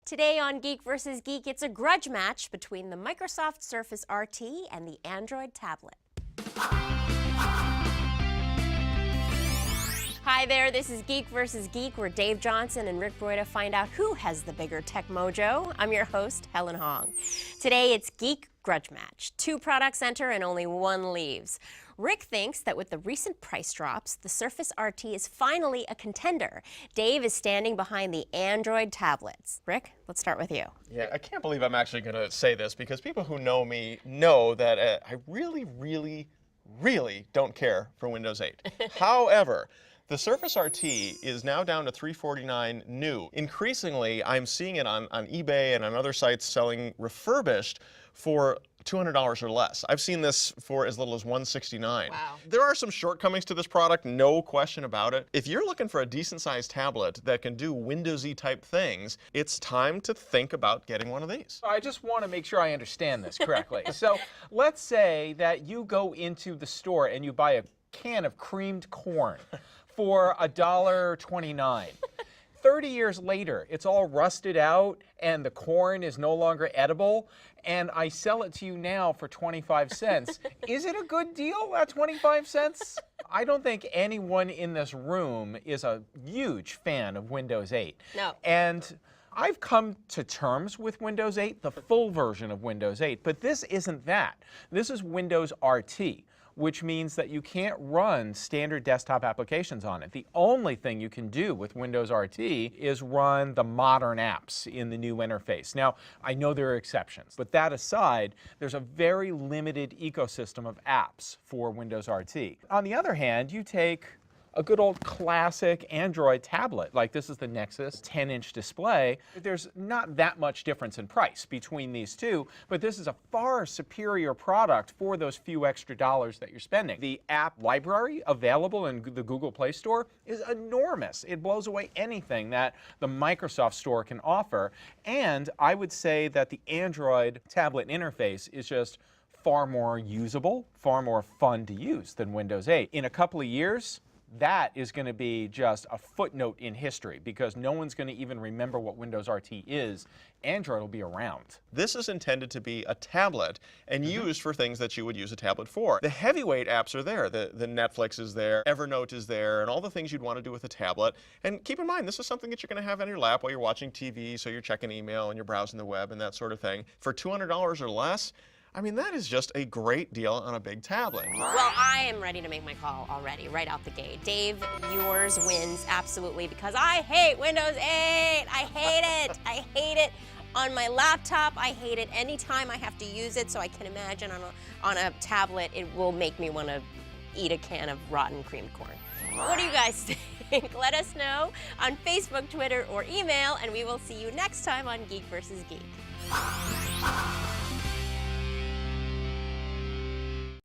Today on Geek vs. Geek, it's a grudge match between the Microsoft Surface RT and the Android tablet. Hi there, this is Geek vs. Geek, where Dave Johnson and Rick Broida find out who has the bigger tech mojo. I'm your host, Helen Hong. Today it's Geek Grudge Match. 2 products enter and only 1 leaves. Rick thinks that with the recent price drops, the Surface RT is finally a contender. Dave is standing behind the Android tablets. Rick, let's start with you. Yeah, I can't believe I'm actually going to say this because people who know me know that I really don't care for Windows 8. However, the Surface RT is now down to $349 new. Increasingly, I'm seeing it on eBay and on other sites selling refurbished for $200 or less. I've seen this for as little as $169. Wow. There are some shortcomings to this product, no question about it. If you're looking for a decent-sized tablet that can do Windowsy type things, it's time to think about getting one of these. I just want to make sure I understand this correctly. So let's say that you go into the store and you buy a can of creamed corn for $1.29. 30 years later, it's all rusted out and the corn is no longer edible, and I sell it to you now for 25 cents. Is it a good deal at 25 cents? I don't think anyone in this room is a huge fan of Windows 8. No. And I've come to terms with Windows 8, the full version of Windows 8, but this isn't that. This is Windows RT, which means that you can't run standard desktop applications on it. The only thing you can do with Windows RT is run the modern apps in the new interface. Now, I know there are exceptions, but that aside, there's a very limited ecosystem of apps for Windows RT. On the other hand, you take a good old classic Android tablet, like this is the Nexus 10-inch display. There's not that much difference in price between these two, but this is a far superior product for those few extra dollars that you're spending. The app library available in the Google Play Store is enormous. It blows away anything that the Microsoft Store can offer, and I would say that the Android tablet interface is just far more usable, far more fun to use than Windows 8. In a couple of years, that is going to be just a footnote in history because no one's going to even remember what Windows RT is. Android will be around. This is intended to be a tablet and used for things that you would use a tablet for. The heavyweight apps are there. The Netflix is there, Evernote is there, and all the things you'd want to do with a tablet. And keep in mind, this is something that you're going to have on your lap while you're watching TV, so you're checking email and you're browsing the web and that sort of thing. For $200 or less, I mean, that is just a great deal on a big tablet. Well, I am ready to make my call already, right out the gate. Dave, yours wins absolutely because I hate Windows 8. I hate it. I hate it on my laptop. I hate it anytime I have to use it, so I can imagine on a tablet it will make me want to eat a can of rotten creamed corn. What do you guys think? Let us know on Facebook, Twitter, or email, and we will see you next time on Geek vs. Geek.